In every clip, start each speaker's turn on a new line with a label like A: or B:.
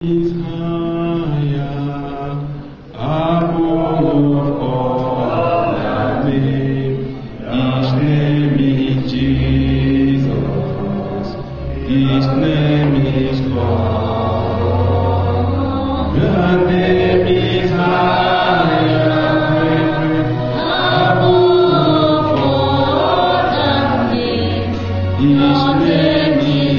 A: is higher above all the name. His name is Jesus. His name is God. The name is higher above all the names. His name is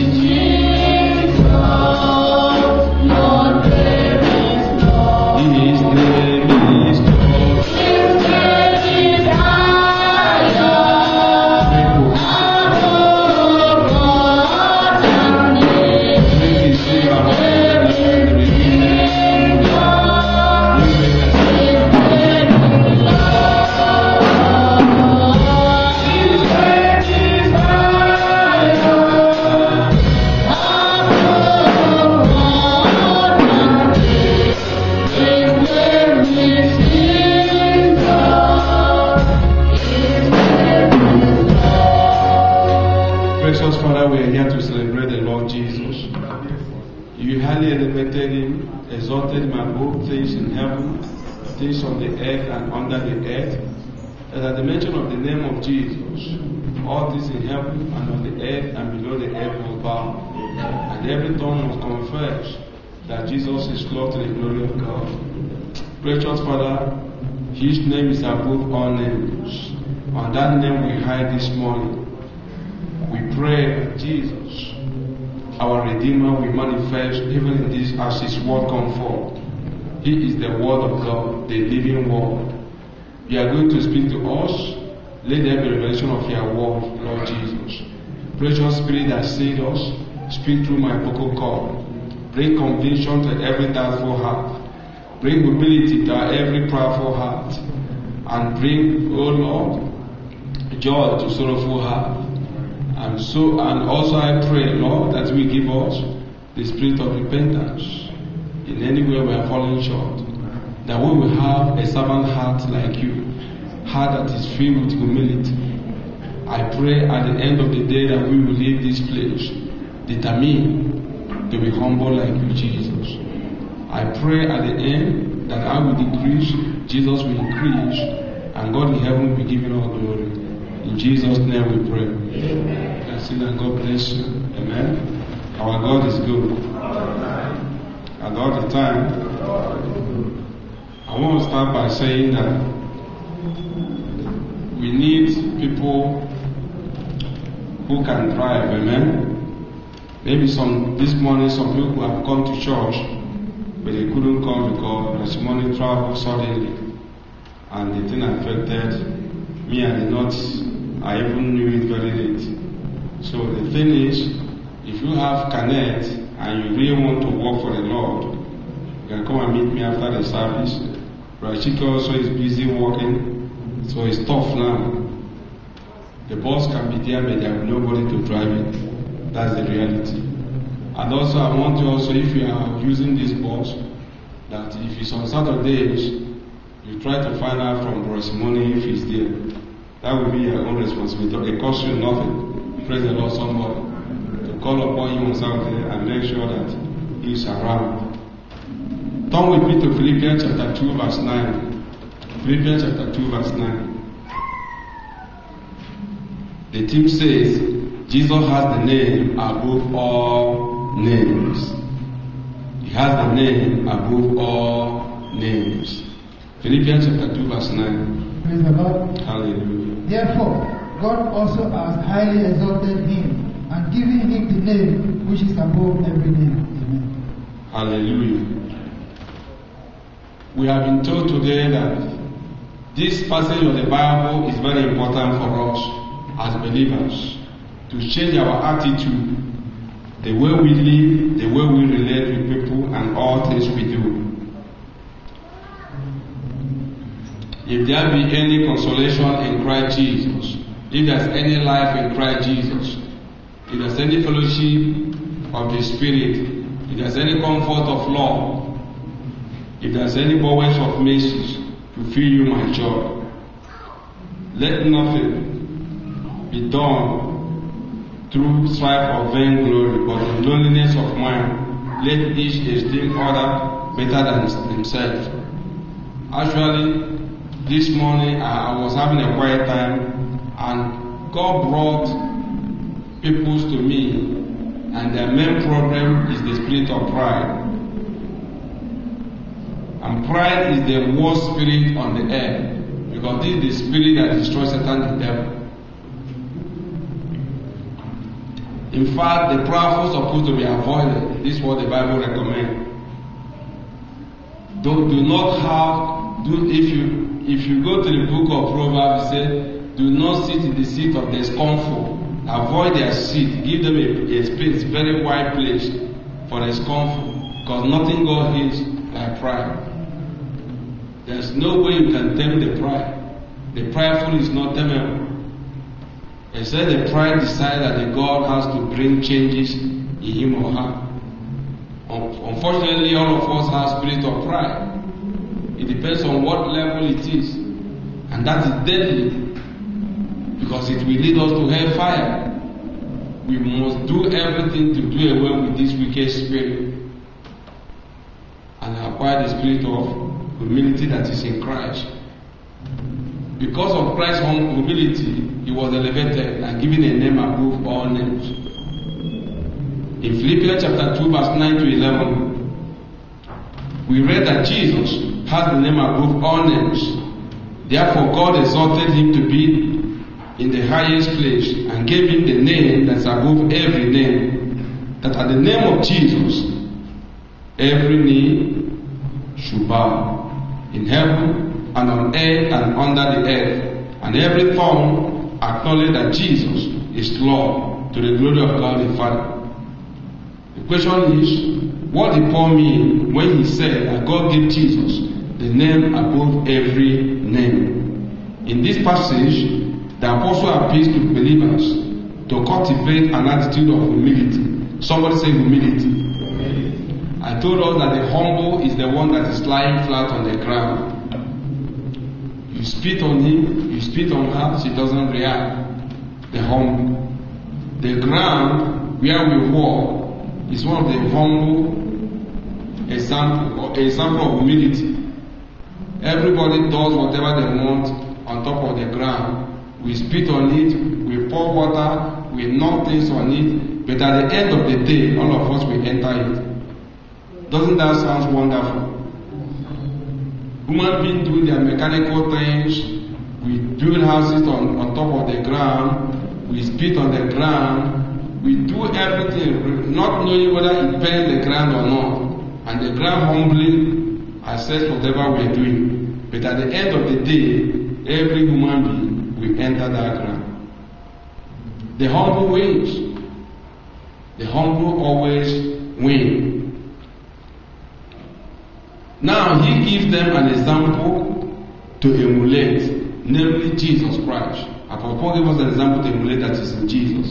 A: things on the earth and under the earth, that at the mention of the name of Jesus, all things in heaven and on the earth and below the earth will bow, and every tongue must confess that Jesus is Lord to the glory of God. Precious Father, His name is above all names. On that name we hide this morning. We pray that Jesus, our Redeemer, will manifest even in this as His word come forth. He is the Word of God, the living Word. You are going to speak to us. Let there be revelation of your word, Lord Jesus. Precious Spirit that saved us, speak through my vocal cord. Bring conviction to every doubtful heart. Bring mobility to every prayerful heart. And bring, oh Lord, joy to sorrowful heart. And also I pray, Lord, that we give us the spirit of repentance. In any way we are falling short, that we will have a servant heart like you, heart that is filled with humility. I pray at the end of the day that we will leave this place determined to be humble like you, Jesus. I pray at the end that I will decrease, Jesus will increase, and God in heaven will be given all glory. In Jesus' name we pray. Amen. And God bless you. Amen. Our God is good. And all the time, I want to start by saying that we need people who can drive, amen? Maybe this morning some people have come to church, but they couldn't come because this morning traveled suddenly, and the thing affected me and I even knew it very late. So the thing is, if you have Connect, and you really want to work for the Lord, you can come and meet me after the service. Rachika also is busy working, so it's tough now. The bus can be there, but there will be nobody to drive it. That's the reality. And also, I want you also, if you are using this bus, that if it's on Saturdays, you try to find out from Rosimoni if he's there. That will be your own responsibility. It costs you nothing. Praise the Lord, somebody. Call upon him on Saturday and make sure that he's around. Turn with me to Philippians chapter 2 verse 9. Philippians chapter 2 verse 9. The team says, Jesus has the name above all names. He has the name above all names. Philippians chapter 2 verse 9.
B: Praise the Lord.
A: Hallelujah.
B: Therefore, God also has highly exalted him and giving him the name which is above every name. Amen.
A: Hallelujah. We have been told today that this passage of the Bible is very important for us as believers to change our attitude, the way we live, the way we relate with people, and all things we do. If there be any consolation in Christ Jesus, if there's any life in Christ Jesus, if there's any fellowship of the Spirit, if there's any comfort of love, if there's any bowels of mercy to fill you my joy, let nothing be done through strife of vainglory, but in lowliness of mind, let each esteem other better than himself. Actually, this morning I was having a quiet time, and God brought people to me, and their main problem is the spirit of pride. And pride is the worst spirit on the earth, because this is the spirit that destroys Satan, the devil. In fact, the pride is supposed to be avoided. This is what the Bible recommends. If you go to the book of Proverbs, it says, do not sit in the seat of the scornful. Avoid their seat. Give them a space, very wide place for the scornful, because nothing God hates like pride. There's no way you can tame the pride. The prideful is not tameable. It said the pride decides that the God has to bring changes in him or her. Unfortunately, all of us have spirit of pride. It depends on what level it is, and that is deadly, because it will lead us to hellfire. We must do everything to do away with this wicked spirit and acquire the spirit of humility that is in Christ. Because of Christ's humility, he was elevated and given a name above all names. In Philippians chapter 2, verse 9 to 11, we read that Jesus has the name above all names. Therefore, God exalted him to be in the highest place and gave him the name that is above every name, that at the name of Jesus, every knee should bow, in heaven and on earth and under the earth, and every tongue acknowledge that Jesus is Lord, to the glory of God the Father. The question is, what did Paul mean when he said that God gave Jesus the name above every name? In this passage, the apostle appeals to believers to cultivate an attitude of humility. Somebody say humility. I told us that the humble is the one that is lying flat on the ground. You spit on him, you spit on her, she doesn't react. The humble. The ground where we walk is one of the humble example of humility. Everybody does whatever they want on top of the ground. We spit on it, we pour water, we knock things on it, but at the end of the day, all of us will enter it. Doesn't that sound wonderful? Human beings do their mechanical things. We build houses on top of the ground. We spit on the ground. We do everything, not knowing whether it burns the ground or not. And the ground humbly accepts whatever we are doing. But at the end of the day, every human being will enter that ground. The humble wins. The humble always win. Now he gives them an example to emulate, namely Jesus Christ. Apostle Paul gave us an example to emulate, that is in Jesus,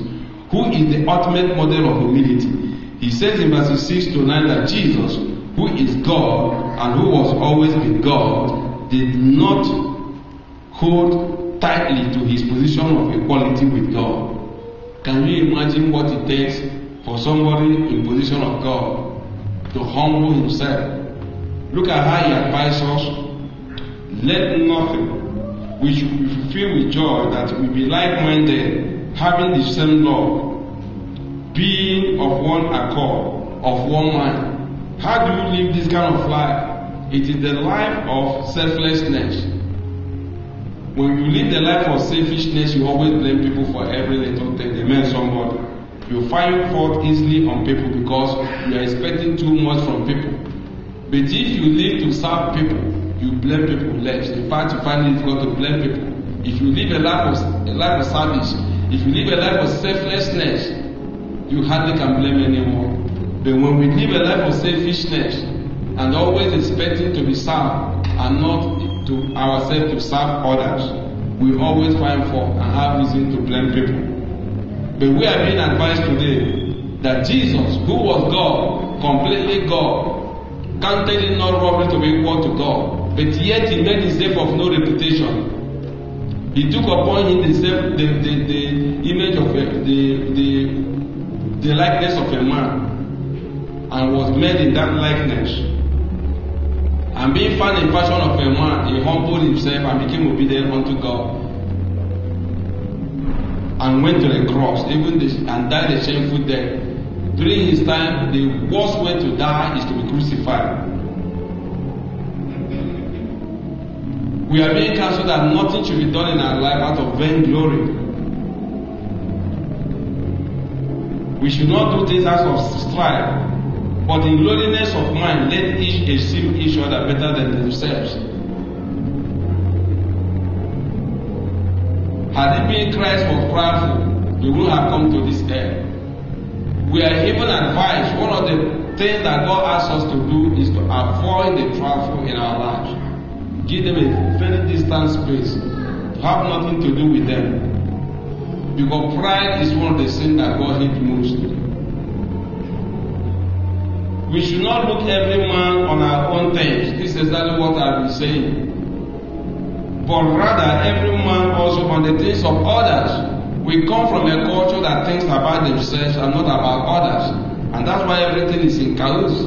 A: who is the ultimate model of humility. He says in verses 6 to 9 that Jesus, who is God and who was always with God, did not hold tightly to his position of equality with God. Can you imagine what it takes for somebody in position of God to humble himself? Look at how he advises us. Let nothing, we should feel with joy that we be like-minded, having the same love, being of one accord, of one mind. How do you live this kind of life? It is the life of selflessness. When you live the life of selfishness, you always blame people for every little thing. They meant somebody. You find fault easily on people because you are expecting too much from people. But if you live to serve people, you blame people less. In fact, you find it difficult to blame people. If you live a life of service, if you live a life of selflessness, you hardly can blame anyone. But when we live a life of selfishness and always expecting to be served and not to ourselves to serve others, we always find fault and have reason to blame people. But we are being advised today that Jesus, who was God, completely God, counted it not robbery to be equal to God, but yet he made himself of no reputation. He took upon him the image of the likeness of a man. and was made in that likeness. And being found in fashion of a man, he humbled himself and became obedient unto God. And went to the cross, and died a shameful death. During his time, the worst way to die is to be crucified. We are being counseled that nothing should be done in our life out of vainglory. We should not do things out of strife, but in lowliness of mind, let each esteem each other better than themselves. Had it been Christ was prideful, he would have come to this earth. We are even advised, one of the things that God asks us to do is to avoid the prideful in our lives. Give them a very distant space, to have nothing to do with them. Because pride is one of the sins that God hates most. We should not look every man on our own things. This is exactly what I've been saying. But rather, every man also on the things of others. We come from a culture that thinks about themselves and not about others. And that's why everything is in chaos.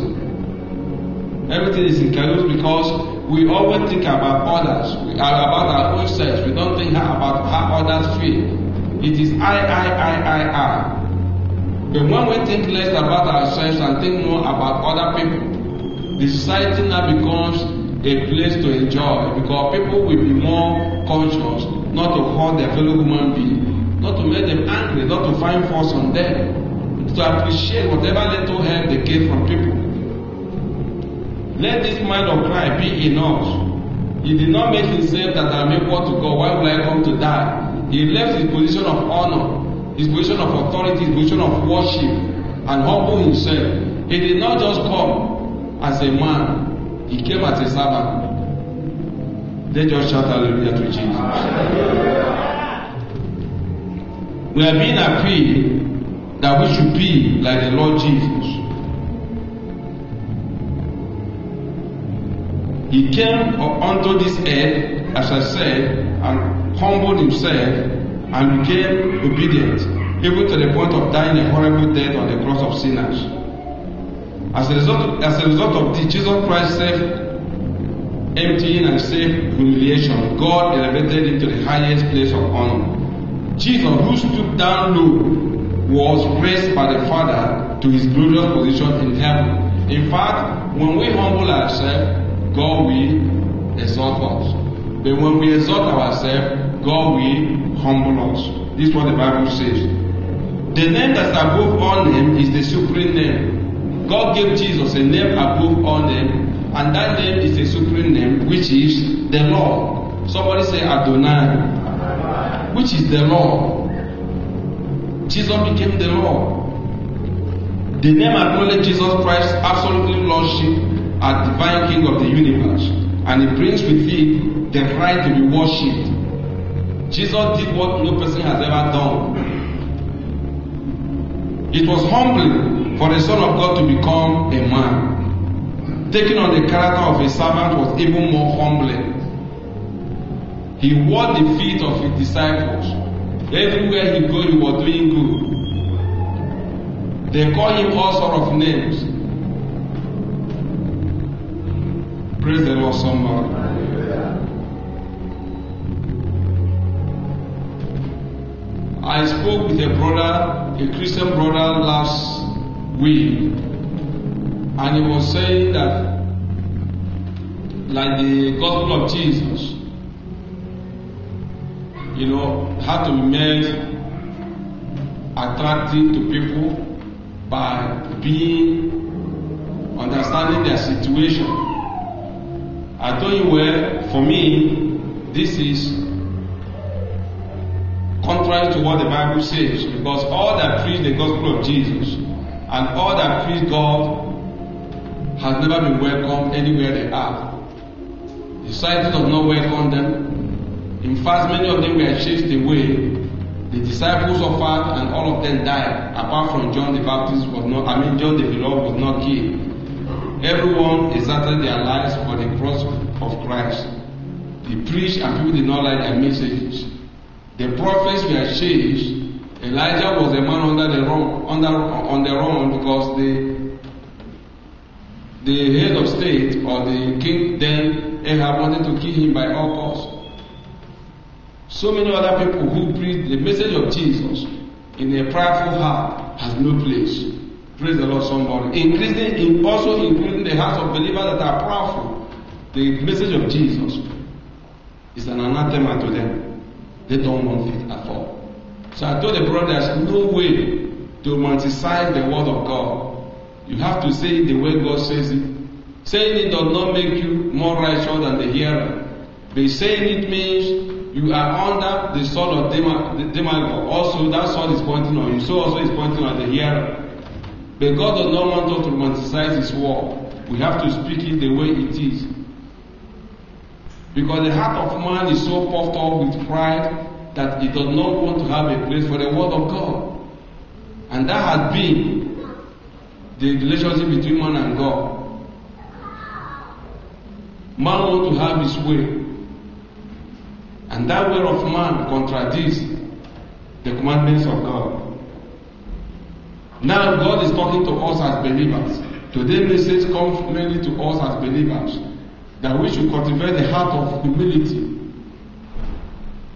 A: Everything is in chaos because we always think about others. We are about our own selves. We don't think about how others feel. It is I. But when we think less about ourselves and think more about other people, the society now becomes a place to enjoy because people will be more conscious not to hurt their fellow human being, not to make them angry, not to find faults on them, to appreciate whatever little help they get from people. Let this mind of Christ be in us. He did not make himself that I am equal to God. Why will I come to die? He left his position of honor, his position of authority, his position of worship, and humbled himself. He did not just come as a man, he came as a servant. Let us shout hallelujah to Jesus. We are being appealed that we should be like the Lord Jesus. He came unto this earth, as I said, and humbled himself and became obedient, even to the point of dying a horrible death on the cross of sinners. As a result of this, Jesus Christ self-emptying and self-humiliation, God elevated him to the highest place of honor. Jesus, who stooped down low, was raised by the Father to his glorious position in heaven. In fact, when we humble ourselves, God will exalt us. But when we exalt ourselves, God will humble us. This is what the Bible says. The name that's above all names is the supreme name. God gave Jesus a name above all names, and that name is the supreme name, which is the Lord. Somebody say Adonai, which is the Lord. Jesus became the Lord. The name acknowledges Jesus Christ's absolutely lordship as divine King of the universe, and it brings with it the right to be worshipped. Jesus did what no person has ever done. It was humbling for the Son of God to become a man. Taking on the character of a servant was even more humbling. He washed the feet of his disciples. Everywhere he goes, he was doing good. They call him all sorts of names. Praise the Lord, somebody. I spoke with a brother, a Christian brother, last week, and he was saying that, like the gospel of Jesus, had to be made attractive to people by understanding their situation. I told you, well, for me, this is contrary to what the Bible says, because all that preach the gospel of Jesus and all that preach God has never been welcomed anywhere they are. The society does not welcome them. In fact, many of them were chased away. The disciples suffered and all of them died, apart from John the Baptist John the Beloved was not killed. Everyone exerted their lives for the cross of Christ. They preached and people did not like their messages. The prophets were changed. Elijah was a man on the run because the head of state or the king, then Ahab wanted to kill him by all costs. So many other people who preach the message of Jesus in a prayerful heart has no place. Praise the Lord, somebody. Also including the hearts of believers that are powerful. The message of Jesus is an anathema to them. They don't want it at all. So I told the brother, there's no way to romanticize the word of God. You have to say it the way God says it. Saying it does not make you more righteous than the hearer. But saying it means you are under the sword of Demagog. Also, that sword is pointing on you. So also is pointing on the hearer. But God does not want us to romanticize His word. We have to speak it the way it is. Because the heart of man is so puffed up with pride that it does not want to have a place for the word of God. And that has been the relationship between man and God. Man wants to have his way. And that way of man contradicts the commandments of God. Now God is talking to us as believers. Today's message comes mainly to us as believers, that we should cultivate the heart of humility.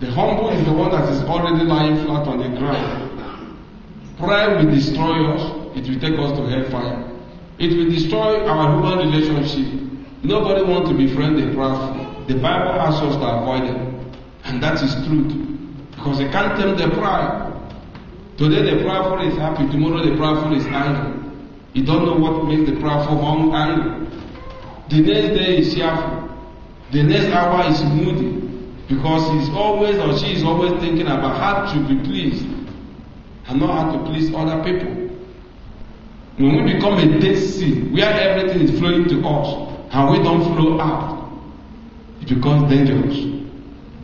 A: The humble is the one that is already lying flat on the ground. Pride will destroy us. It will take us to hellfire. It will destroy our human relationship. Nobody wants to befriend the prideful. The Bible asks us to avoid them. And that is truth. Because they can't tame the pride. Today the prideful is happy. Tomorrow the prideful is angry. You don't know what makes the prideful angry. The next day is cheerful. The next hour is moody. Because he's always or she is always thinking about how to be pleased. And not how to please other people. When we become a Dead Sea, where everything is flowing to us, and we don't flow out, it becomes dangerous.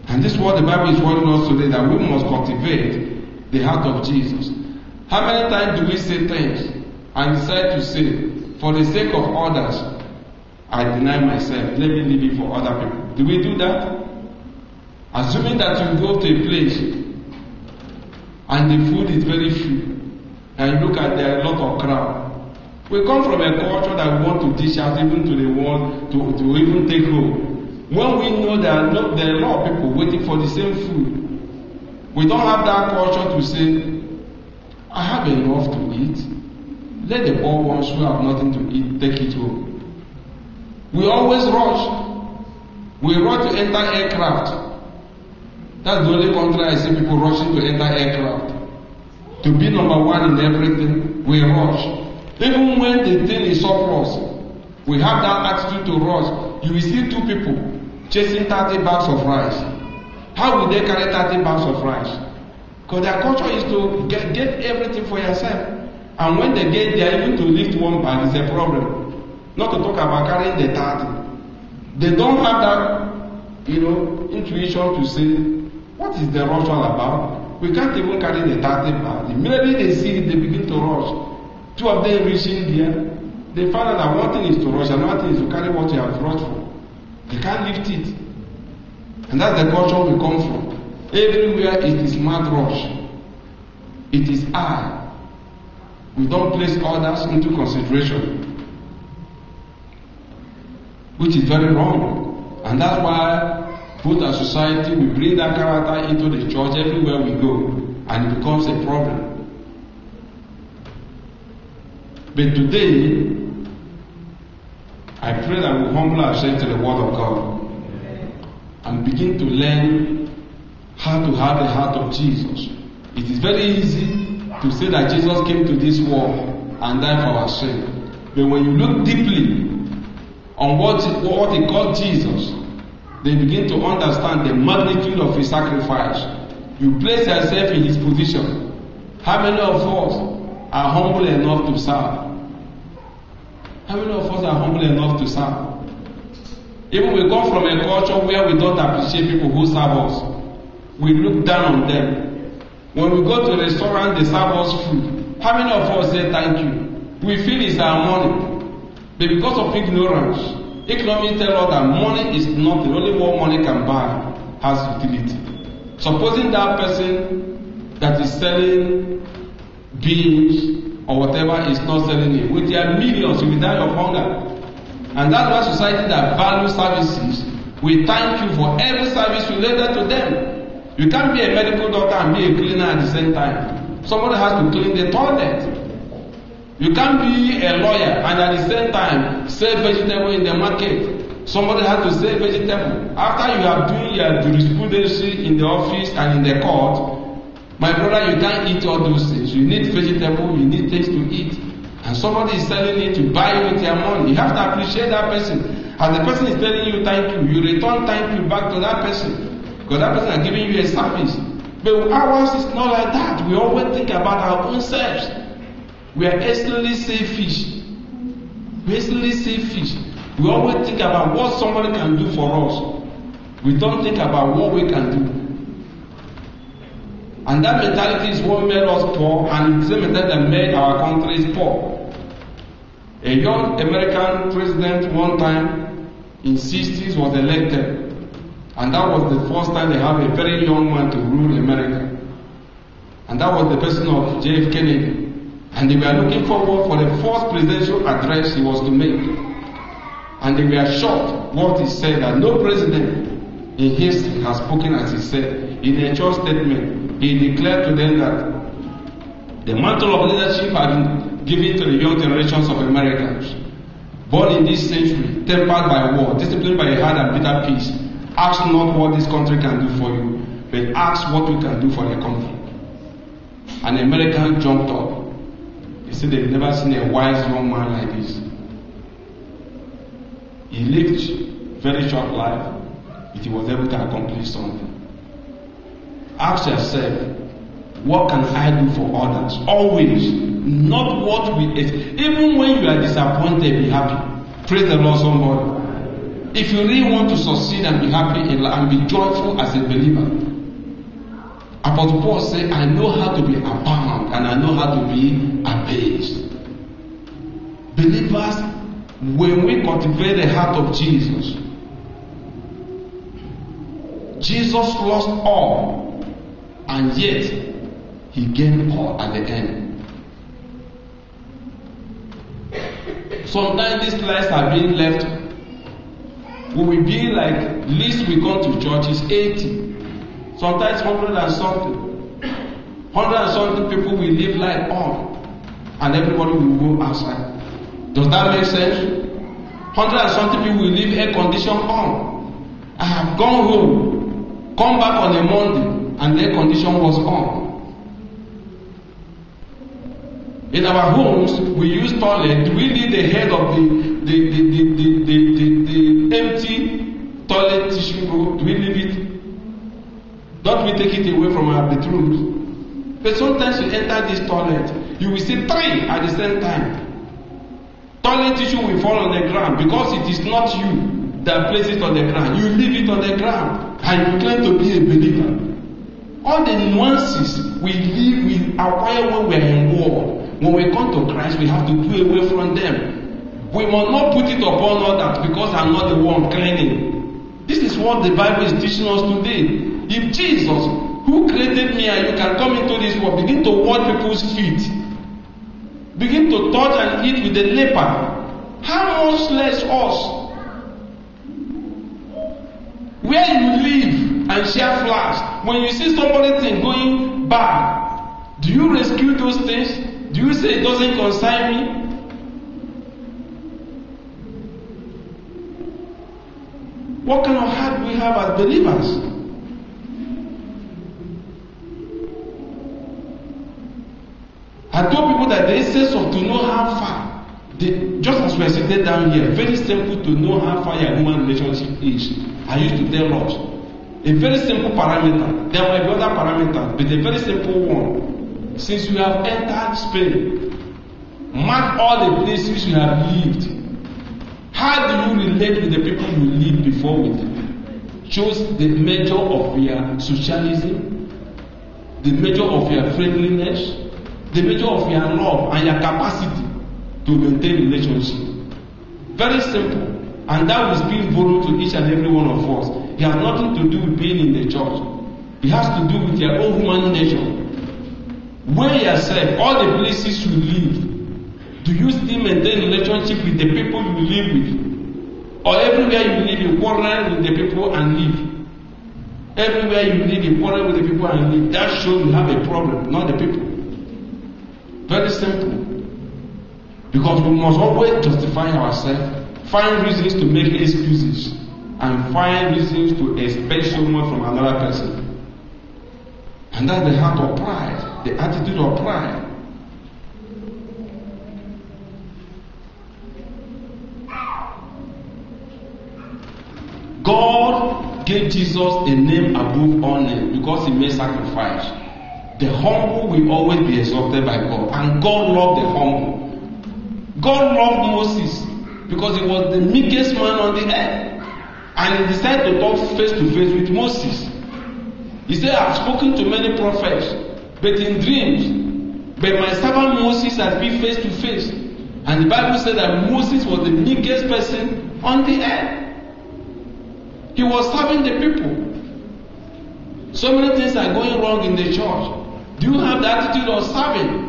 A: And this is what the Bible is warning us today, that we must cultivate the heart of Jesus. How many times do we say things and decide to say, for the sake of others, I deny myself, let me live it for other people? Do we do that? Assuming that you go to a place and the food is very few, and you look at there are a lot of crowd. We come from a culture that we want to dish out even to the world, to even take home. When we know there are a lot of people waiting for the same food, we don't have that culture to say, I have enough to eat. Let the poor ones who have nothing to eat take it home. We always rush. We rush to enter aircraft. That's the only country I see people rushing to enter aircraft. To be number one in everything, we rush. Even when the thing is surplus, we have that attitude to rush. You will see two people chasing 30 bags of rice. How will they carry 30 bags of rice? Because their culture is to get everything for yourself. And when they get there, even to lift one bag is a problem. Not to talk about carrying the 30. They don't have that, intuition to say, what is the rush all about? We can't even carry the 30 bags. Immediately they see it, they begin to rush. Two of them reaching there, they find out that one thing is to rush, and one thing is to carry what you have rushed for. They can't lift it. And that's the culture we come from. Everywhere it is mad rush. It is I. We don't place others into consideration, which is very wrong. And that's why both as society, we bring that character into the church everywhere we go, and it becomes a problem. But today, I pray that we humble ourselves to the Word of God and begin to learn how to have the heart of Jesus. It is very easy to say that Jesus came to this world and died for our sin. But when you look deeply on what he called Jesus, they begin to understand the magnitude of his sacrifice. You place yourself in his position. How many of us are humble enough to serve? How many of us are humble enough to serve? Even we come from a culture where we don't appreciate people who serve us. We look down on them. When we go to a restaurant, they serve us food. How many of us say thank you? We feel it's our money. But because of ignorance, economics tell us that money is not the only what money can buy has utility. Supposing that person that is selling beans or whatever is not selling it, with their millions, you will die of hunger. And that's why society that values services will thank you for every service related to them. You can't be a medical doctor and be a cleaner at the same time. Somebody has to clean the toilet. You can't be a lawyer and at the same time sell vegetable in the market. Somebody has to sell vegetable. After you are doing your jurisprudence in the office and in the court, my brother, you can't eat all those things. You need vegetable, you need things to eat. And somebody is selling it to buy it with your money. You have to appreciate that person. As the person is telling you thank you, you return thank you back to that person. Because that person is giving you a service. But ours is not like that. We always think about our own selves. We are extremely selfish. We extremely selfish. We always think about what somebody can do for us. We don't think about what we can do. And that mentality is what made us poor, and it's the same mentality that made our countries poor. A young American president one time in 60s was elected, and that was the first time they have a very young man to rule America. And that was the person of J.F. Kennedy. And they were looking forward for the first presidential address he was to make. And they were shocked what he said, that no president in history has spoken as he said. In a short statement, he declared to them that the mantle of leadership had been given to the young generations of Americans, born in this century, tempered by war, disciplined by a hard and bitter peace. Ask not what this country can do for you, but ask what we can do for the country. An American jumped up. He said they've never seen a wise young man like this. He lived very short life, but he was able to accomplish something. Ask yourself, what can I do for others? Always, not what we expect. Even when you are disappointed, be happy. Praise the Lord, somebody. If you really want to succeed and be happy in life and be joyful as a believer, Apostle Paul said, I know how to be abound and I know how to be abased. Believers, when we cultivate the heart of Jesus, Jesus lost all, and yet he gained all at the end. Sometimes these lives are being left. We will be like, least we come to church is 80. Sometimes 100 and something. 100 and something people will live life on, and everybody will go outside. Does that make sense? 100 and something people will leave air condition on. I have gone home, come back on a Monday, and the air condition was on. In our homes, we use toilet. Do we leave the head of the empty toilet tissue roll? Do we leave it? Don't we take it away from our bedrooms? But sometimes you enter this toilet, you will see 3 at the same time. Toilet tissue will fall on the ground because it is not you that place it on the ground. You leave it on the ground and you claim to be a believer. All the nuances we live, we acquire when we are in war. When we come to Christ, we have to do away from them. We must not put it upon others because I'm not the one cleaning. This is what the Bible is teaching us today. If Jesus, who created me and you, can come into this world, begin to wash people's feet, begin to touch and eat with the leper, how much less us? Where you live and share flowers, when you see somebody thing going bad, do you rescue those things? Do you say it doesn't concern me? What kind of heart do we have as believers? I told people that the essence of to know how far, just as we are sitting down here, very simple to know how far your human relationship is. I used to tell us a very simple parameter. There might be other parameters, but a very simple one. Since you have entered Spain, mark all the places you have lived. How do you relate with the people you lived before with? Shows the measure of your socialism, the measure of your friendliness, the measure of your love and your capacity to maintain relationship. Very simple. And that is being borrowed to each and every one of us. It has nothing to do with being in the church. It has to do with your own human nature. Weigh yourself, all the places you live. Do you still maintain relationship with the people you live with? everywhere you live, you quarrel with the people and leave. Everywhere you live, you quarrel with the people and leave. That shows you have a problem, not the people. Very simple. Because we must always justify ourselves, find reasons to make excuses, and find reasons to expect so much from another person. And that's the heart of pride, the attitude of pride. God gave Jesus a name above all names because he made sacrifice. The humble will always be exalted by God, and God loved the humble. God loved Moses because he was the meekest man on the earth, and he decided to talk face to face with Moses. He said, "I have spoken to many prophets, but in dreams. But my servant Moses has been face to face." And the Bible said that Moses was the meekest person on the earth. He was serving the people. So many things are going wrong in the church. Do you have the attitude of serving?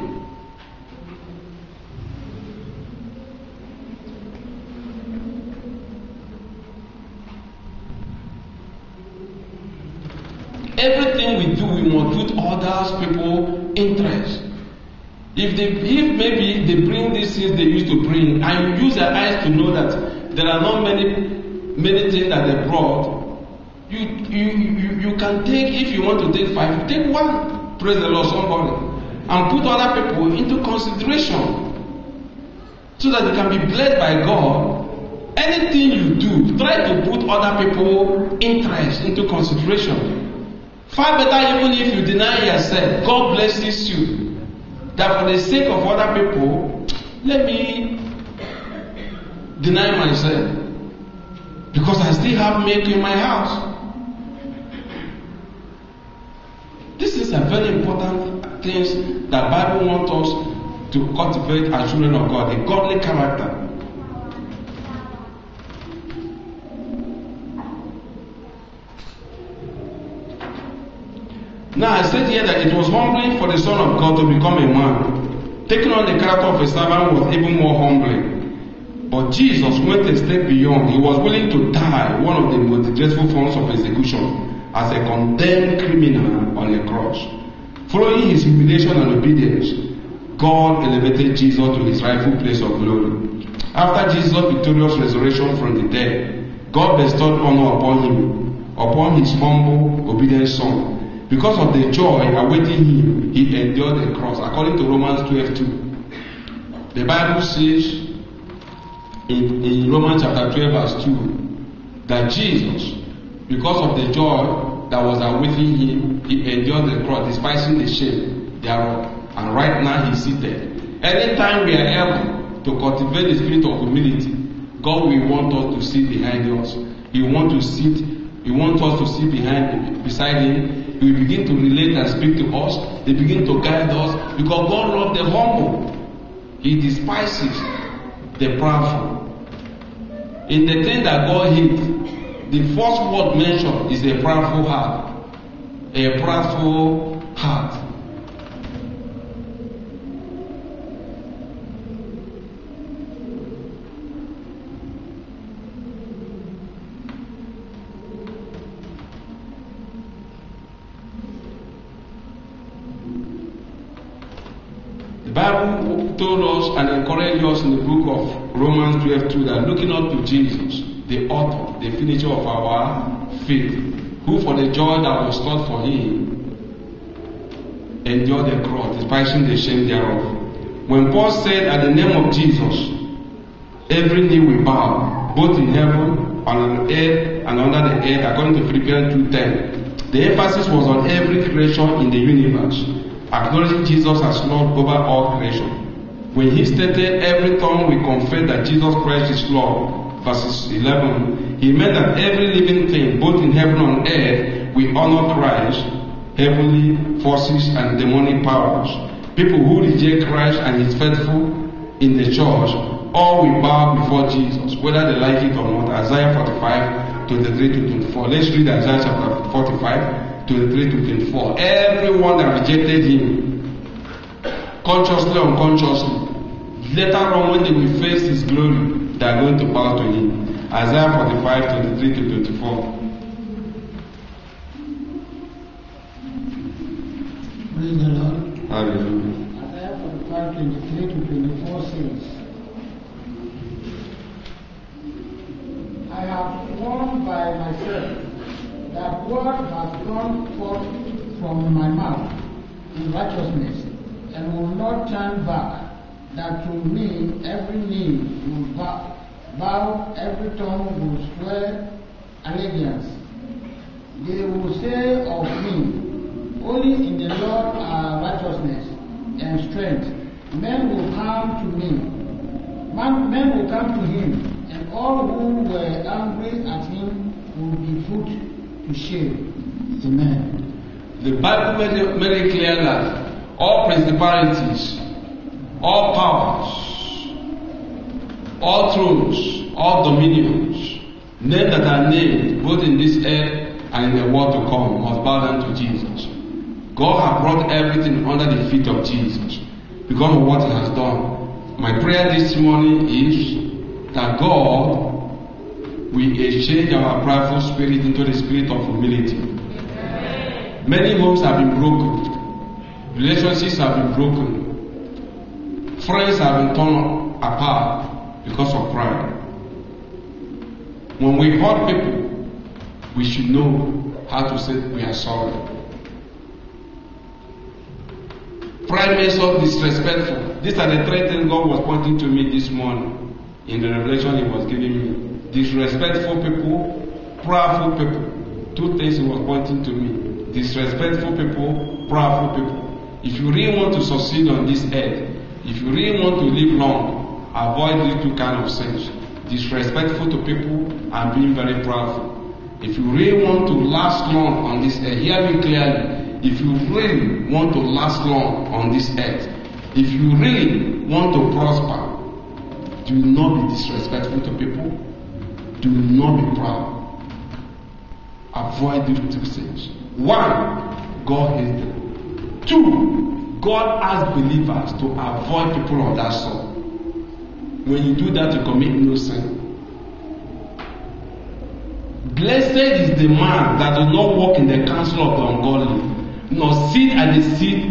A: Everything we do, we must put others, people, interest. If maybe they bring these things they used to bring, and you use your eyes to know that there are not many things that they brought, you can take, if you want to take 5, you take 1, praise the Lord, somebody, and put other people into consideration so that they can be blessed by God. Anything you do, try to put other people's interest into consideration. Far better even if you deny yourself, God blesses you. That for the sake of other people, let me deny myself. Because I still have milk in my house. This is a very important thing that Bible wants us to cultivate as children of God, a godly character. Now I said here that it was humbling for the Son of God to become a man. Taking on the character of a servant was even more humbling. But Jesus went a step beyond. He was willing to die one of the most dreadful forms of execution as a condemned criminal on a cross. Following his humiliation and obedience, God elevated Jesus to his rightful place of glory. After Jesus' victorious resurrection from the dead, God bestowed honor upon him, upon his humble, obedient Son. Because of the joy awaiting him, he endured the cross, according to Romans 12:2. The Bible says in Romans chapter 12 verse 2 that Jesus, because of the joy that was awaiting him, he endured the cross, despising the shame thereof. And right now he's seated. Anytime we are able to cultivate the spirit of humility, God will want us to sit behind us. He wants us to sit beside him. He will begin to relate and speak to us. He begin to guide us because God loves the humble. He despises the proudful. In the thing that God hates, the first word mentioned is a proudful heart. A proudful heart. The Bible told us and encouraged us in the book of Romans 12:2 that looking up to Jesus, the author, the finisher of our faith, who for the joy that was sought for him endured the cross, despising the shame thereof. When Paul said, "At the name of Jesus, every knee will bow, both in heaven and on earth and under the earth," according to Philippians 2:10, the emphasis was on every creation in the universe, acknowledging Jesus as Lord over all creation. When he stated every tongue will confess that Jesus Christ is Lord, verses 11, he meant that every living thing, both in heaven and earth, will honor Christ, heavenly forces and demonic powers. People who reject Christ and his faithful in the church, all will bow before Jesus, whether they like it or not. Isaiah 45:23-24. Let's read Isaiah chapter 45:23-24. Everyone that rejected him, consciously or unconsciously, later on when they will face his glory, they are going to bow to him. Isaiah 45, 23 to 24.
C: Praise the Lord.
A: Hallelujah.
C: Isaiah 45, 23 to 24 says, I have sworn by myself that word has gone forth from my mouth in righteousness, and will not turn back, that to me every knee will bow, every tongue will swear allegiance. They will say of me, only in the Lord are righteousness and strength. Men will come to me. Men will come to him, and all who were angry at him will be put to shame. Amen.
A: The Bible made it very clear that all principalities, all powers, all thrones, all dominions, names that are named both in this earth and in the world to come, must bow down to Jesus. God has brought everything under the feet of Jesus because of what He has done. My prayer this morning is that God will exchange our prideful spirit into the spirit of humility. Many homes have been broken. Relationships have been broken. Friends have been torn apart because of pride. When we hurt people, we should know how to say we are sorry. Pride makes us disrespectful. These are the three things God was pointing to me this morning in the revelation He was giving me. Disrespectful people, proudful people. Two things He was pointing to me. Disrespectful people, proudful people. If you really want to succeed on this earth, if you really want to live long, avoid these two kind of things. Disrespectful to people and being very proudful. If you really want to last long on this earth, hear me clearly. If you really want to last long on this earth, if you really want to prosper, do not be disrespectful to people. Do not be proud. Avoid these two things. One, God hates them. Two, God asks believers to avoid people of that sort. When you do that, you commit no sin. Blessed is the man that does not walk in the counsel of the ungodly, nor sit at the seat,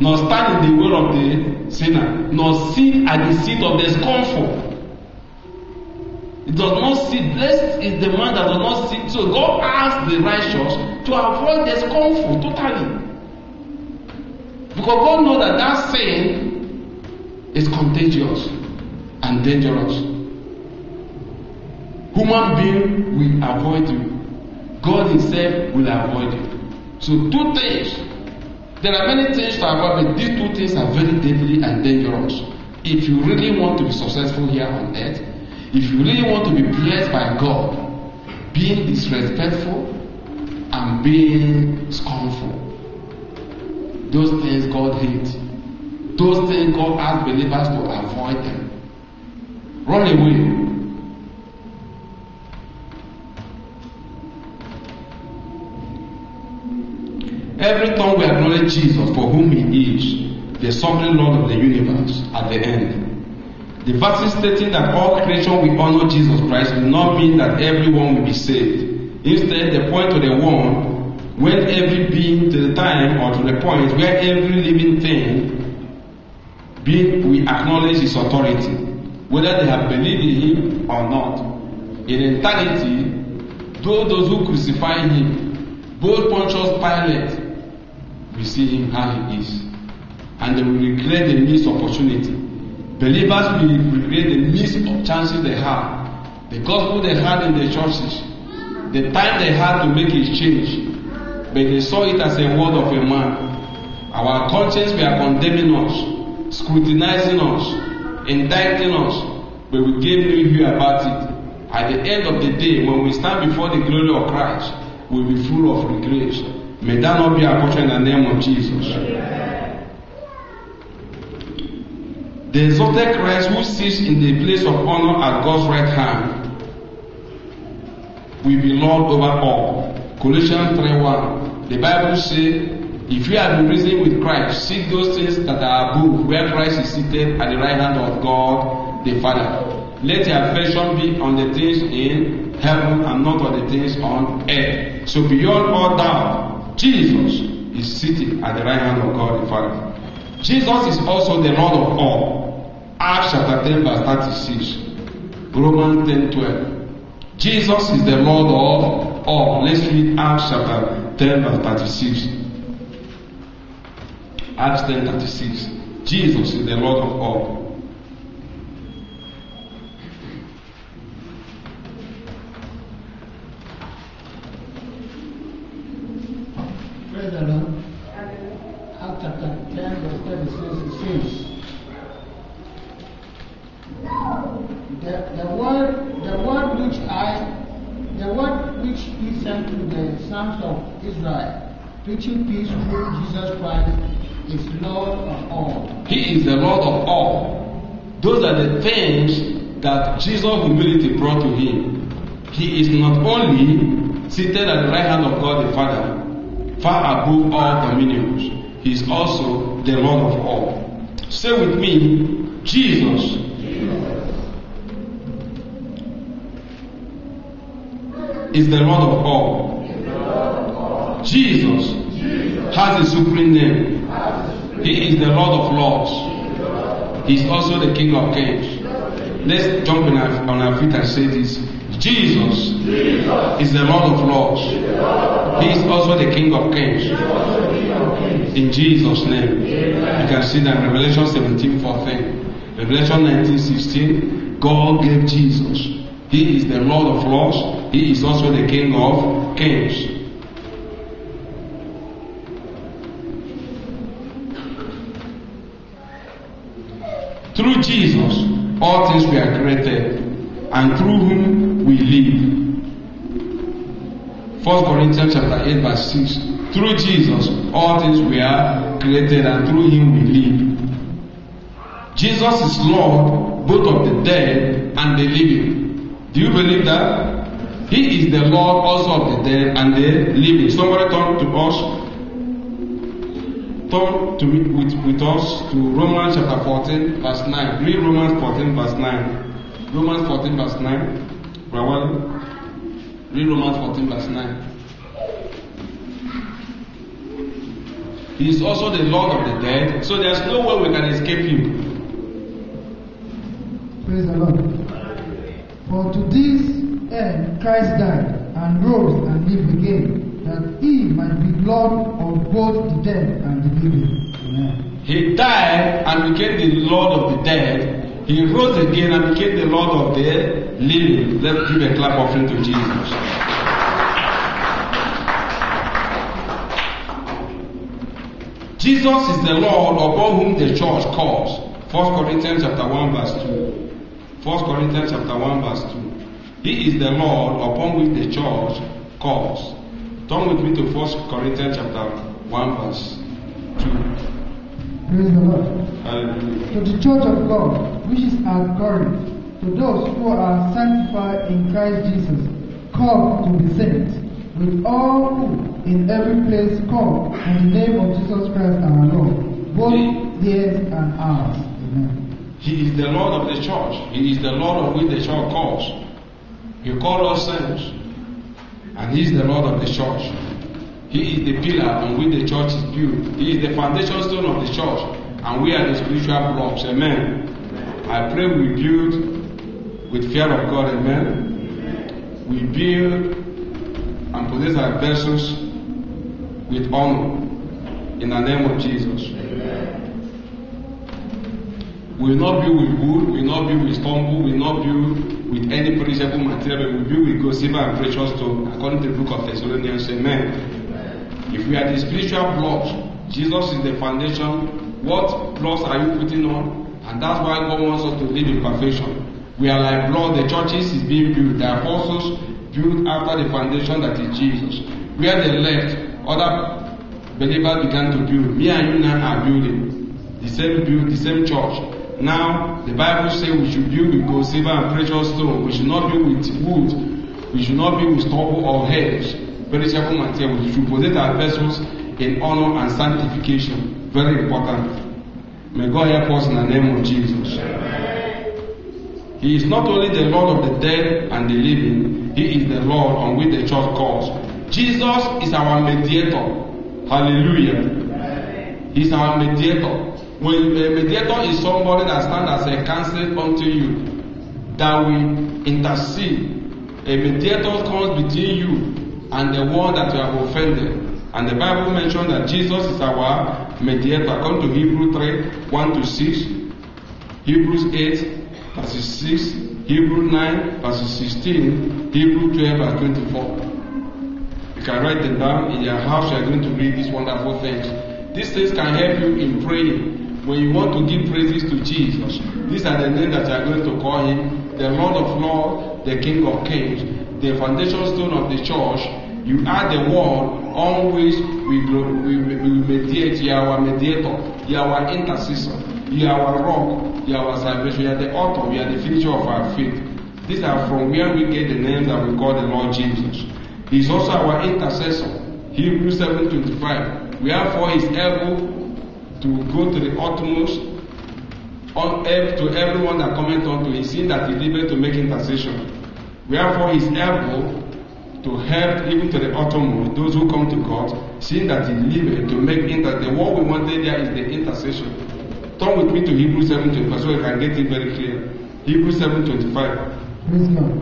A: nor stand in the way of the sinner, nor sit at the seat of the scornful. It does not sit. Blessed is the man that does not sit. So God asks the righteous to avoid the scornful totally. Because God knows that that sin is contagious and dangerous. Human being will avoid you. God Himself will avoid you. So two things. There are many things to avoid, but these two things are very deadly and dangerous. If you really want to be successful here on earth, if you really want to be blessed by God, being disrespectful and being scornful, those things God hates. Those things God asks believers to avoid them. Run away. Every tongue will acknowledge Jesus for whom He is, the sovereign Lord of the universe, at the end. The verses stating that all creation will honor Jesus Christ will not mean that everyone will be saved. Instead, they point to the one when every being, to the time or to the point where every living thing being will acknowledge His authority, whether they have believed in Him or not. In eternity, those who crucify Him, both Pontius Pilate, will see Him how He is, and they will regret the missed opportunity. Believers will regret the missed chances they had, the gospel they had in the churches, the time they had to make a change, but they saw it as a word of a man. Our conscience were condemning us, scrutinizing us, indicting us, but we gave no view about it. At the end of the day, when we stand before the glory of Christ, we'll be full of regrets. May that not be our portion in the name of Jesus. The exalted Christ who sits in the place of honor at God's right hand will be Lord over all. Colossians 3:1. The Bible says, if you have been risen with Christ, seek those things that are above, where Christ is seated at the right hand of God the Father. let your affection be on the things in heaven and not on the things on earth. So beyond all doubt, Jesus is sitting at the right hand of God the Father. Jesus is also the Lord of all. Acts chapter 10 verse 36. Romans 10:12. Jesus is the Lord of all. Let's read Acts chapter 10 verse 36. Acts 10:36. Jesus is the Lord of all.
C: Praise the Lord. Acts chapter 10 verse 36 it says, the word which he sent to the sons of Israel, preaching peace through Jesus Christ, is Lord of all.
A: He is the Lord of all. Those are the things that Jesus' humility brought to him. He is not only seated at the right hand of God the Father, far above all dominions, he is also the Lord of all. Say with me, Jesus is the Lord of all. Jesus has the supreme name. He is the Lord of lords. He is also the King of kings. Let's jump on our feet and say this. Jesus is the Lord of lords. He is also the King of kings. In Jesus' name. You can see that in Revelation 17:14. Revelation 19:16. God gave Jesus. He is the Lord of lords. He is also the King of kings. Through Jesus, all things were created, and through whom we live. 1 Corinthians chapter 8 verse 6. Through Jesus, all things were created, and through him we live. Jesus is Lord both of the dead and the living. Do you believe that? He is the Lord also of the dead and the living. Somebody turn to us. Turn to with us to Romans chapter 14 verse 9. Read Romans 14 verse 9. Romans 14 verse 9. Read Romans 14 verse 9. He is also the Lord of the dead, so there's no way we can escape him.
B: Praise the Lord. For to this end Christ died and rose and lived again, that he might be Lord of both the dead and the living. Amen.
A: He died and became the Lord of the dead. He rose again and became the Lord of the living. Let's give a clap offering to Jesus. Jesus is the Lord upon whom the church calls. 1 Corinthians chapter 1 verse 2. 1 Corinthians chapter 1 verse 2. He is the Lord upon which the church calls. Turn with me to 1 Corinthians chapter 1 verse 2.
B: Praise the Lord.
A: Hallelujah.
B: To the church of God, which is at Corinth, to those who are sanctified in Christ Jesus, called to be saints, with all who in every place call on the name of Jesus Christ our Lord, both theirs and ours. Amen.
A: He is the Lord of the church. He is the Lord of which the church calls. He called us saints, and He is the Lord of the church. He is the pillar on which the church is built. He is the foundation stone of the church, and we are the spiritual blocks. Amen. I pray we build with fear of God. Amen. We build and possess our vessels with honor in the name of Jesus. We will not build with wood, we will not build with stone, we will not build with any perishable material, we will build with gold, silver, and precious stone, according to the book of Thessalonians. Amen. If we are the spiritual blocks, Jesus is the foundation. What blocks are you putting on? And that's why God wants us to live in perfection. We are like blocks, the churches is being built, the apostles built after the foundation that is Jesus. Where they left, other believers began to build. Me and you now are building the same build, the same church. Now, the Bible says we should build with gold, silver, and precious stone. We should not build with wood. We should not build with stubble or heads, perishable material. We should possess our vessels in honor and sanctification. Very important. May God help us in the name of Jesus. He is not only the Lord of the dead and the living, He is the Lord on which the church calls. Jesus is our mediator. Hallelujah. He is our mediator. When a mediator is somebody that stands as a counsel unto you, that will intercede. A mediator comes between you and the one that you have offended. And the Bible mentions that Jesus is our mediator. According to Hebrews 3, 1-6, Hebrews 8, verses 6, Hebrews 9, verses 16, Hebrews 12, verse 24. You can write them down in your house. You are going to read these wonderful things. These things can help you in praying. When you want to give praises to Jesus, these are the names that you are going to call Him: the Lord of Lords, the King of Kings, the foundation stone of the church. You are the one on which we mediate. You are our mediator. You are our intercessor. You are our rock. You are our salvation. You are the author. You are the finisher of our faith. These are from where we get the names that we call the Lord Jesus. He is also our intercessor. Hebrews 7:25. Wherefore He is able to go to the uttermost to everyone that cometh unto Him, seeing that He liveth to make intercession. Wherefore He is able to help even to the uttermost those who come to God, seeing that He liveth to make intercession. The word we wanted there is the intercession. Turn with me to Hebrews 7:25 so we can get it very clear. Hebrews 7:25.
B: Praise God.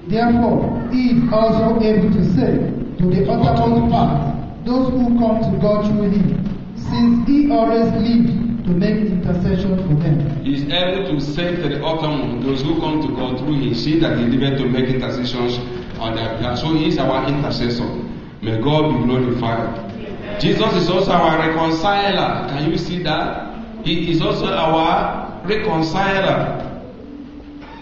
B: Therefore, He is also able to save to the uttermost part those who come to God through Him, since He always lives to make intercession for them.
A: He is able to save to the uttermost those who come to God through Him, seeing that He liveth to make intercessions on their behalf. So He is our intercessor. May God be glorified. Jesus is also our reconciler. Can you see that? He is also our reconciler.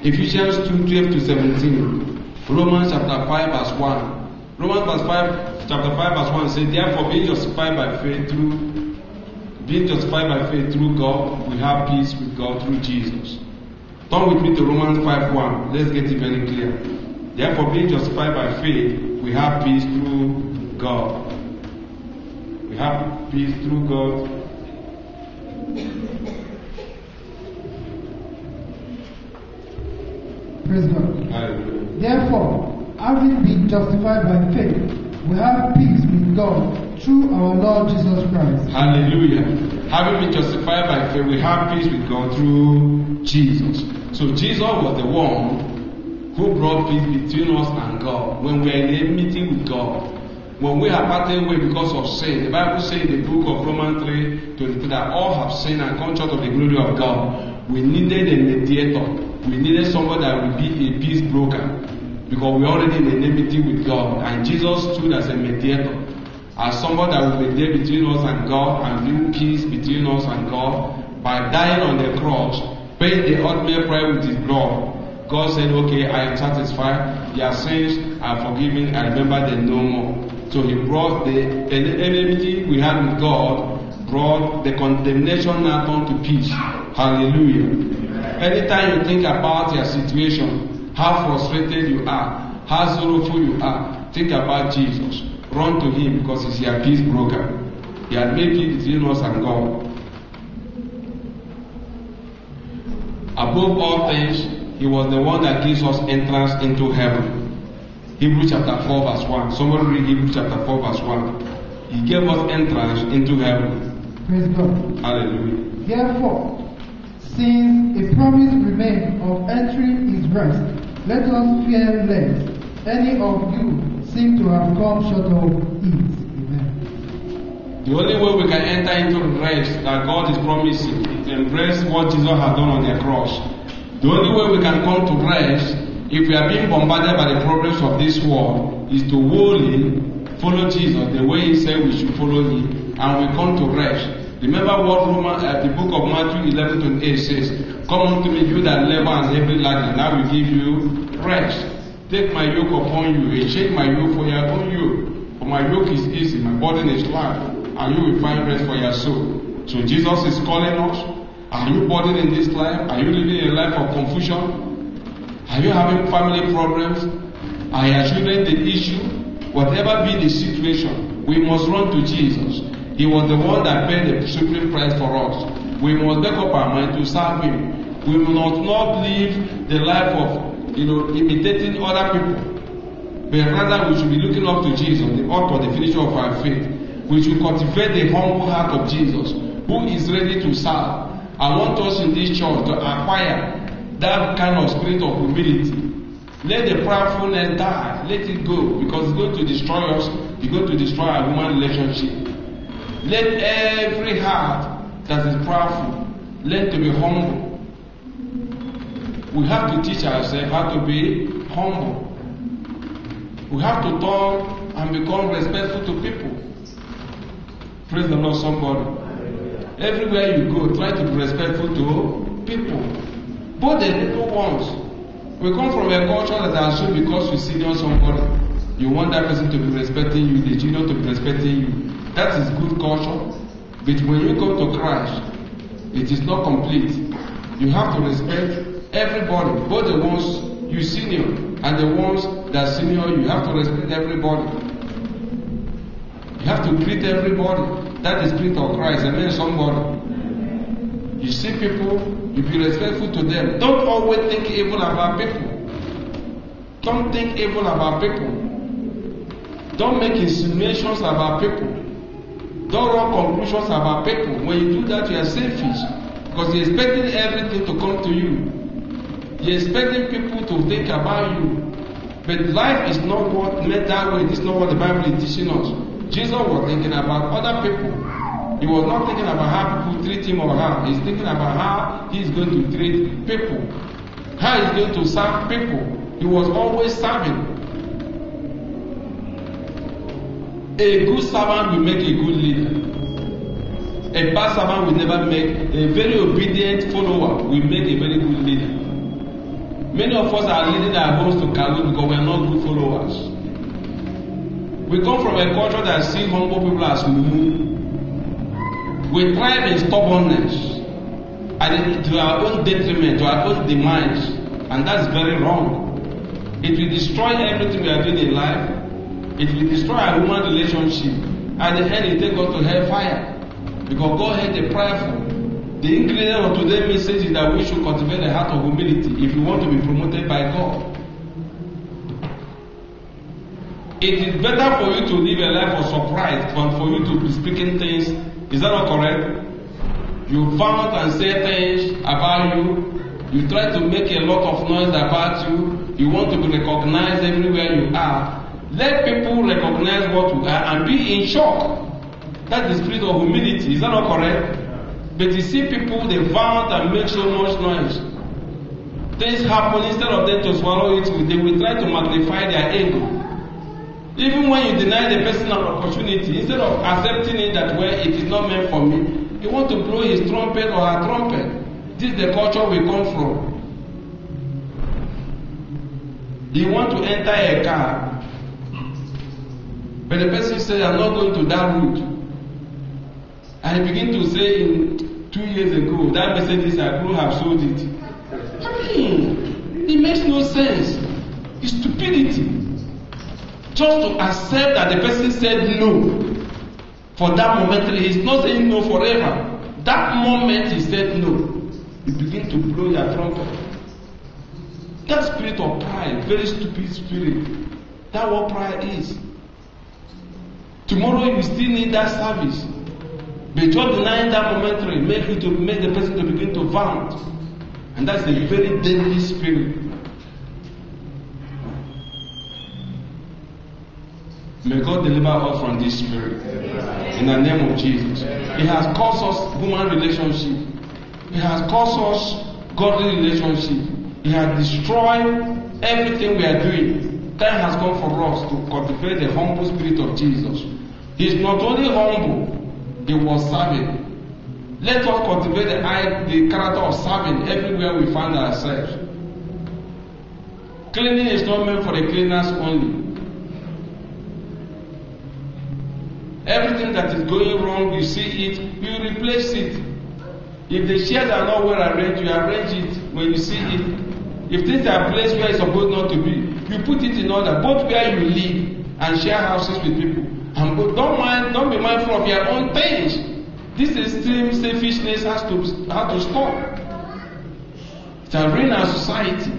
A: Ephesians 2:12-17. Romans chapter 5 verse 1. Romans chapter 5 verse 1 says, therefore being justified by faith through God, we have peace with God through Jesus. Turn with me to Romans 5:1. Let's get it very clear. Therefore being justified by faith, we have peace through God. We have peace through God.
B: Praise God.
A: Hallelujah.
B: Therefore, having been justified by faith, we have peace with God through our Lord Jesus Christ.
A: Hallelujah. Having been justified by faith, we have peace with God through Jesus. So Jesus was the one who brought peace between us and God. When we are in a meeting with God, when we are parted away because of sin, the Bible says in the book of Romans 3:23 that all have sinned and come short of the glory of God. We needed a mediator. We needed someone that would be a peace broker, because we are already in enmity with God, and Jesus stood as a mediator, as someone that would mediate between us and God and bring peace between us and God by dying on the cross, paying the ultimate price with His blood. God said, okay, I am satisfied, your sins are forgiven, I remember them no more. So He brought the enmity we had with God, brought the condemnation now turned to peace. Hallelujah. Anytime you think about your situation, how frustrated you are, how sorrowful you are, think about Jesus. Run to Him, because He's your peace broker. He has made peace between us and God. Above all things, He was the one that gives us entrance into heaven. Hebrews chapter 4 verse 1. Somebody read Hebrews chapter 4 verse 1. He gave us entrance into heaven.
B: Praise God.
A: Hallelujah.
B: Therefore, since a promise remains of entering His rest, let us fear lest any of you seem to have come short of it. Amen.
A: The only way we can enter into rest that God is promising is to embrace what Jesus has done on the cross. The only way we can come to rest, if we are being bombarded by the problems of this world, is to wholly follow Jesus the way He said we should follow Him, and we come to rest. Remember what the book of Matthew 11:28 says, come unto me, you that labor and heavy laden, and I will give you rest. Take my yoke upon you, and shake my yoke for your own yoke. For my yoke is easy, my burden is light, and you will find rest for your soul. So Jesus is calling us. Are you burdened in this life? Are you living a life of confusion? Are you having family problems? Are your children the issue? Whatever be the situation, we must run to Jesus. He was the one that paid the supreme price for us. We must make up our mind to serve Him. We must not live the life of, imitating other people. But rather we should be looking up to Jesus, the author, the finisher of our faith. We should cultivate the humble heart of Jesus, who is ready to serve. I want us in this church to acquire that kind of spirit of humility. Let the pridefulness die. Let it go, because it's going to destroy us. It's going to destroy our human relationship. Let every heart that is prideful learn to be humble. We have to teach ourselves how to be humble. We have to turn and become respectful to people. Praise the Lord, somebody. Everywhere you go, try to be respectful to people. Both the little ones. We come from a culture that assumes because you senior somebody, you want that person to be respecting you, the junior to be respecting you. That is good culture. But when you come to Christ, it is not complete. You have to respect everybody, both the ones you senior and the ones that senior you. You have to respect everybody. You have to greet everybody. That is the spirit of Christ. Amen, somebody. You see people, you be respectful to them. Don't always think evil about people. Don't think evil about people. Don't make insinuations about people. Don't run conclusions about people. When you do that, you are selfish. Because you're expecting everything to come to you. You're expecting people to think about you. But life is not what made that way. This is not what the Bible is teaching us. Jesus was thinking about other people. He was not thinking about how people treat him or her. He's thinking about how he's going to treat people. How he's going to serve people. He was always serving. A good servant will make a good leader. A bad servant will never make. A very obedient follower will make a very good leader. Many of us are leading our homes to Kalu because we are not good followers. We come from a culture that sees humble people as mumu. We thrive in stubbornness and to our own detriment, to our own demise, and that's very wrong. It will destroy everything we are doing in life. It will destroy our human relationship. At the end, it takes us to hellfire. Because God hates the prideful. The ingredient of today's message is that we should cultivate a heart of humility if we want to be promoted by God. It is better for you to live a life of surprise than for you to be speaking things. Is that not correct? You vaunt and say things about you. You try to make a lot of noise about you. You want to be recognized everywhere you are. Let people recognize what you are and be in shock. That's the spirit of humility. Is that not correct? But you see people, they vaunt and make so much noise. Things happen, instead of them to swallow it, they will try to magnify their ego. Even when you deny the person an opportunity, instead of accepting it that way, it is not meant for me, you want to blow his trumpet or her trumpet. This is the culture we come from. You want to enter a car, but the person says, I'm not going to that route. And he begin to say, in 2 years ago, that Mercedes I could have sold it. It makes no sense. It's stupidity. Just to accept that the person said no for that moment, he's not saying no forever. That moment he said no, you begin to blow your trumpet. That spirit of pride, very stupid spirit. That's what pride is. Tomorrow you still need that service. But just denying that momentary make the person to begin to vaunt. And that's a very deadly spirit. May God deliver us from this spirit. In the name of Jesus. It has caused us human relationship. It has caused us godly relationship. It has destroyed everything we are doing. Time has come for us to cultivate the humble spirit of Jesus. He is not only humble, he was serving. Let us cultivate the character of serving everywhere we find ourselves. Cleaning is not meant for the cleaners only. Everything that is going wrong, you see it, you replace it. If the chairs are not well arranged, you arrange it when you see it. If things are placed where it's supposed not to be, you put it in order, both where you live and share houses with people. And don't be mindful of your own things. This extreme selfishness has to stop. shall reign our society.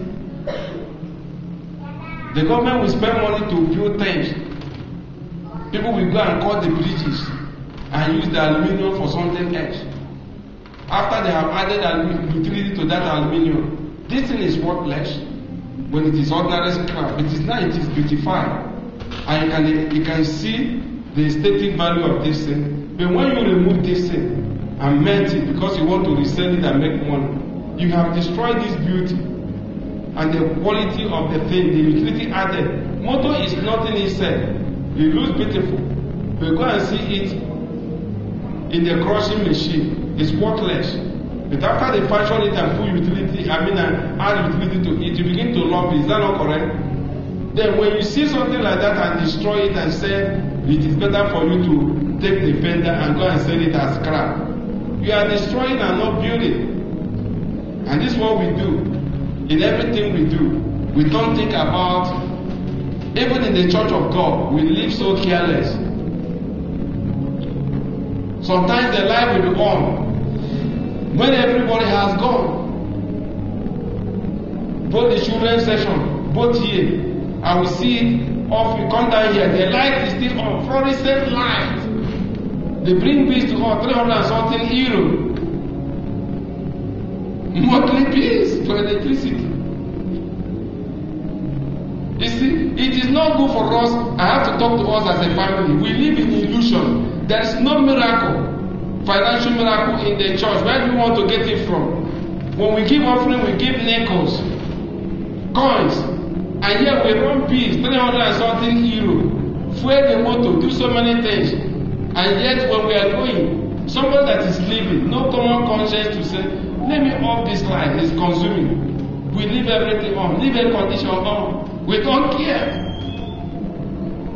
A: The government will spend money to build things. People will go and cut the bridges and use the aluminium for something else. After they have added utility to that aluminium, this thing is worthless when it is ordinary scrap. It is now, it is beautified. And you can see the aesthetic value of this thing. But when you remove this thing and melt it because you want to resell it and make money, you have destroyed this beauty and the quality of the thing, the utility added. Motor is nothing itself. It looks beautiful. But go and see it in the crushing machine. It's worthless. But after they fashion it and put utility, and add utility to it, you begin to love it. Is that not correct? Then when you see something like that and destroy it and say it is better for you to take the fender and go and sell it as scrap, you are destroying and not building. And this is what we do. In everything we do, we don't think about, even in the church of God, we live so careless. Sometimes the light will be on when everybody has gone. Both the children's session, both here, I will see it off. You come down here, the light is still on, fluorescent light. They bring bills to us, 300 and something euro. Monthly bills for electricity. You see, it is not good for us. I have to talk to us as a family. We live in illusion. There is no miracle, financial miracle in the church. Where do we want to get it from? When we give offering, we give nickels, coins, and yet we run bills, 300 and something euro, fuel the motor, do so many things, and yet when we are going, somebody that is living, no common conscience to say, let me off this light, it's consuming. We leave everything on, leave air condition on. We don't care.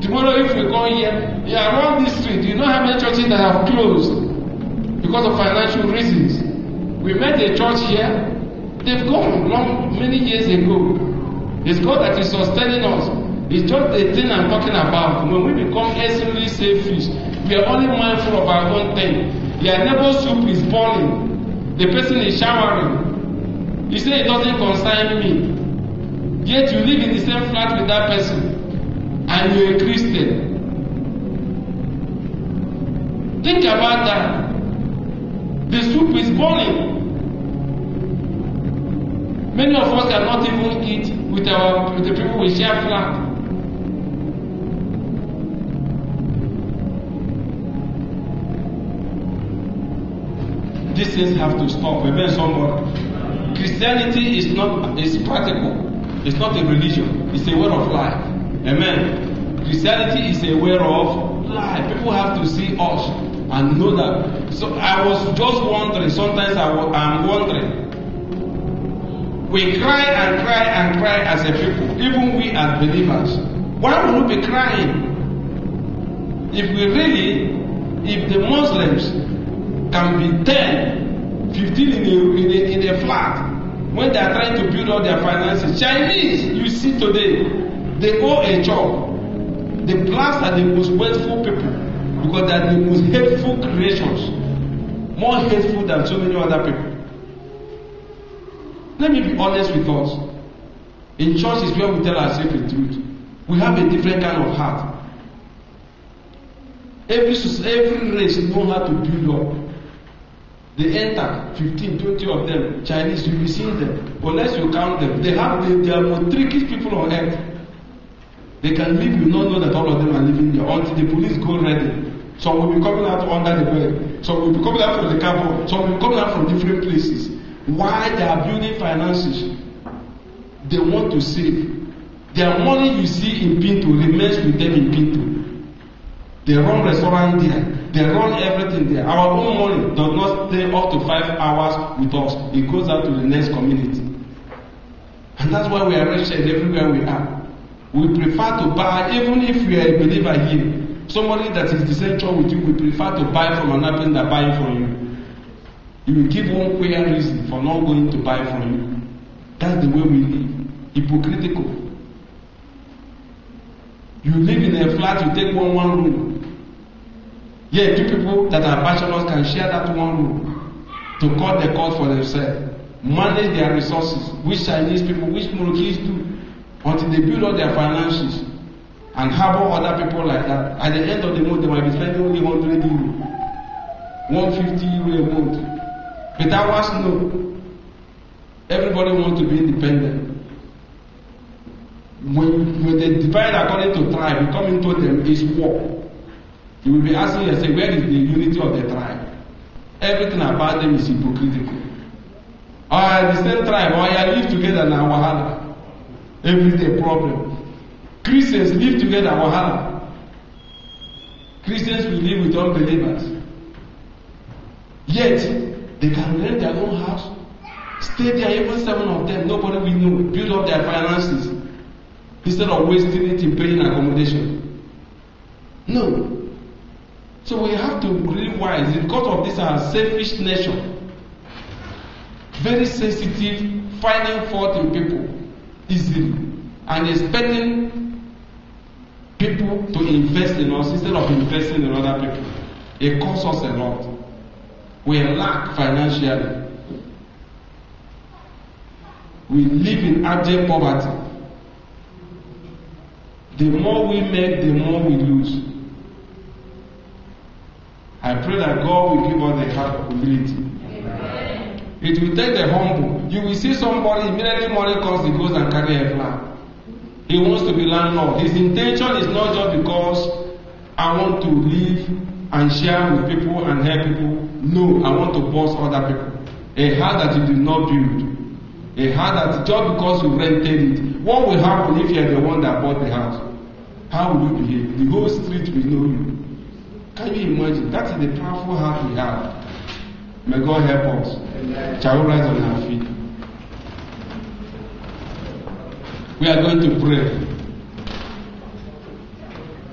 A: Tomorrow if we go here, around this street, you know how many churches that have closed because of financial reasons. We met a church here, they've gone many years ago. It's God that is sustaining us. It's just the thing I'm talking about. When we become extremely selfish, we are only mindful of our own thing. Your neighbor's soup is boiling. The person is showering. You say it doesn't concern me. Yet you live in the same flat with that person. And you're a Christian. Think about that. The soup is boiling. Many of us cannot even eat with the people we share flat. These things have to stop. Amen, somebody. Christianity is practical. It's not a religion. It's a way of life. Amen. Christianity is a way of life. People have to see us and know that. So I was just wondering. Sometimes I'm wondering. We cry and cry and cry as a people, even we as believers. Why would we be crying? If the Muslims can be 10, 15 in a flat, when they are trying to build all their finances. Chinese, you see today, they owe a job. The blacks are the most wasteful people because they are the most hateful creations, more hateful than so many other people. Let me be honest with us. In church is where we tell ourselves the truth. We have a different kind of heart. Every race knows how to build up. They enter 15, 20 of them, Chinese, you'll be seeing them. Unless you count them, they are the trickiest people on earth. They can live, you not know that all of them are living there until the police go ready. Some will be coming out under the bed. Some will be coming out from the cupboard. Some will be coming out from different places. Why they are building finances? They want to save. Their money you see in Pinto remains with them in Pinto. They run restaurant there. They run everything there. Our own money does not stay up to 5 hours with us. It goes out to the next community. And that's why we are wretched everywhere we are. We prefer to buy, even if we are a believer here, somebody that is the same church with you, we prefer to buy from another person than buying from you. You will give one clear reason for not going to buy from you. That's the way we live. Hypocritical. You live in a flat, you take one room. Yeah, two people that are bachelors can share that one room to cut the cost for themselves. manage their resources, which Chinese people, which Moroccans do, until they build up their finances and harbor other people like that. At the end of the month, they might be spending only 100 euro, 150 euro a month. But ours, no. Everybody wants to be independent. When they divide according to tribe, you come into them, it's war. You will be asking yourself, where is the unity of the tribe? Everything about them is hypocritical. Or the same tribe, or you live together now, wahala. Everyday problem. Christians live together, wahala. Christians will live with unbelievers. Yet, they can rent their own house, stay there, even 7 of them, nobody will know, build up their finances, instead of wasting it in paying accommodation. No. So we have to be really wise because of this our selfish nature. Very sensitive, finding fault in people easily, and expecting people to invest in us instead of investing in other people. It costs us a lot. We lack financially. We live in abject poverty. The more we make, the more we lose. I pray that God will give us the heart of humility. Amen. It will take the humble. You will see somebody, immediately money comes, he goes and carry a flag. He wants to be landlord. His intention is not just because I want to live and share with people and help people. No, I want to boss other people. A house that you did not build. A house that just because you rented it. What will happen if you are the one that bought the house? How will you behave? The whole street will know you. Can you imagine? That is the powerful heart we have. May God help us. Amen. Shall we rise on our feet? We are going to pray.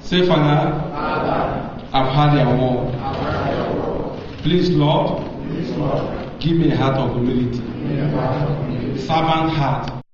A: Say, Father, I've heard your word. Please, Lord, give me a heart of humility. Servant heart.